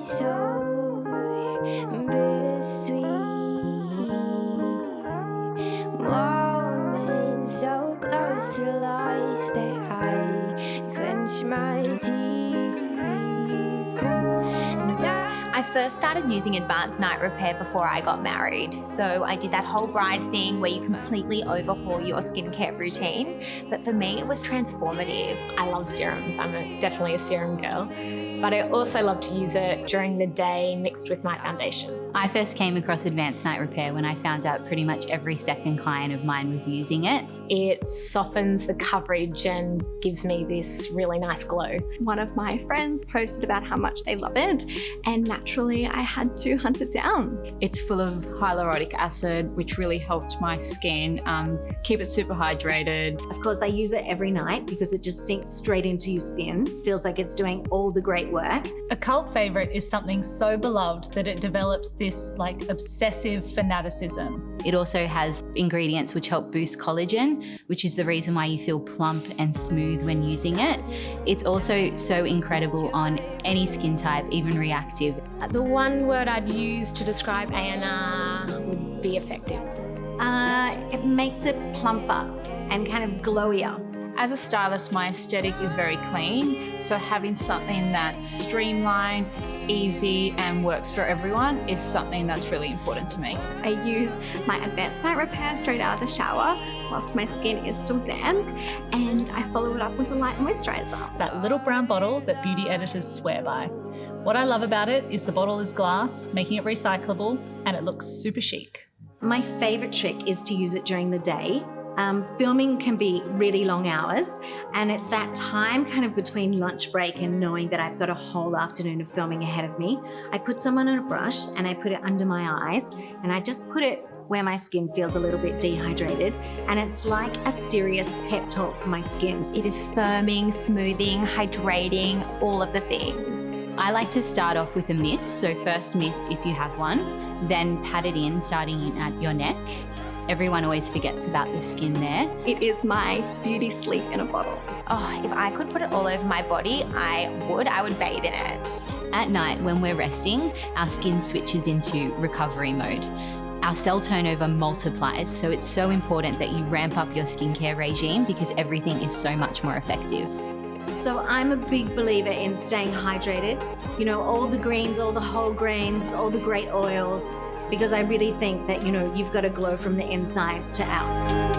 so bittersweet. Moments so close to lost that I clench my teeth. I first started using advanced night repair before I got married. So I did that whole bride thing where you completely overhaul your skincare routine. But for me, it was transformative. I love serums. I'm definitely a serum girl. But I also love to use it during the day mixed with my foundation. I first came across advanced night repair when I found out pretty much every second client of mine was using it. It softens the coverage and gives me this really nice glow. One of my friends posted about how much they love it, and naturally I had to hunt it down. It's full of hyaluronic acid, which really helped my skin keep it super hydrated. Of course, I use it every night because it just sinks straight into your skin. Feels like it's doing all the great work. A cult favourite is something so beloved that it develops this obsessive fanaticism. It also has ingredients which help boost collagen, which is the reason why you feel plump and smooth when using it. It's also so incredible on any skin type, even reactive. The one word I'd use to describe ANR would be effective. It makes it plumper and kind of glowier. As a stylist, my aesthetic is very clean, so having something that's streamlined, easy and works for everyone is something that's really important to me. I use my advanced night repair straight out of the shower whilst my skin is still damp, and I follow it up with a light moisturiser. That little brown bottle that beauty editors swear by. What I love about it is the bottle is glass, making it recyclable, and it looks super chic. My favourite trick is to use it during the day. Filming can be really long hours, and it's that time kind of between lunch break and knowing that I've got a whole afternoon of filming ahead of me. I put some on a brush and I put it under my eyes, and I just put it where my skin feels a little bit dehydrated, and it's like a serious pep talk for my skin. It is firming, smoothing, hydrating, all of the things. I like to start off with a mist, so first mist if you have one, then pat it in starting in at your neck. Everyone always forgets about the skin there. It is my beauty sleep in a bottle. Oh, if I could put it all over my body, I would bathe in it. At night when we're resting, our skin switches into recovery mode. Our cell turnover multiplies, so it's so important that you ramp up your skincare regime because everything is so much more effective. So I'm a big believer in staying hydrated. You know, all the greens, all the whole grains, all the great oils, because I really think that, you've got to glow from the inside to out.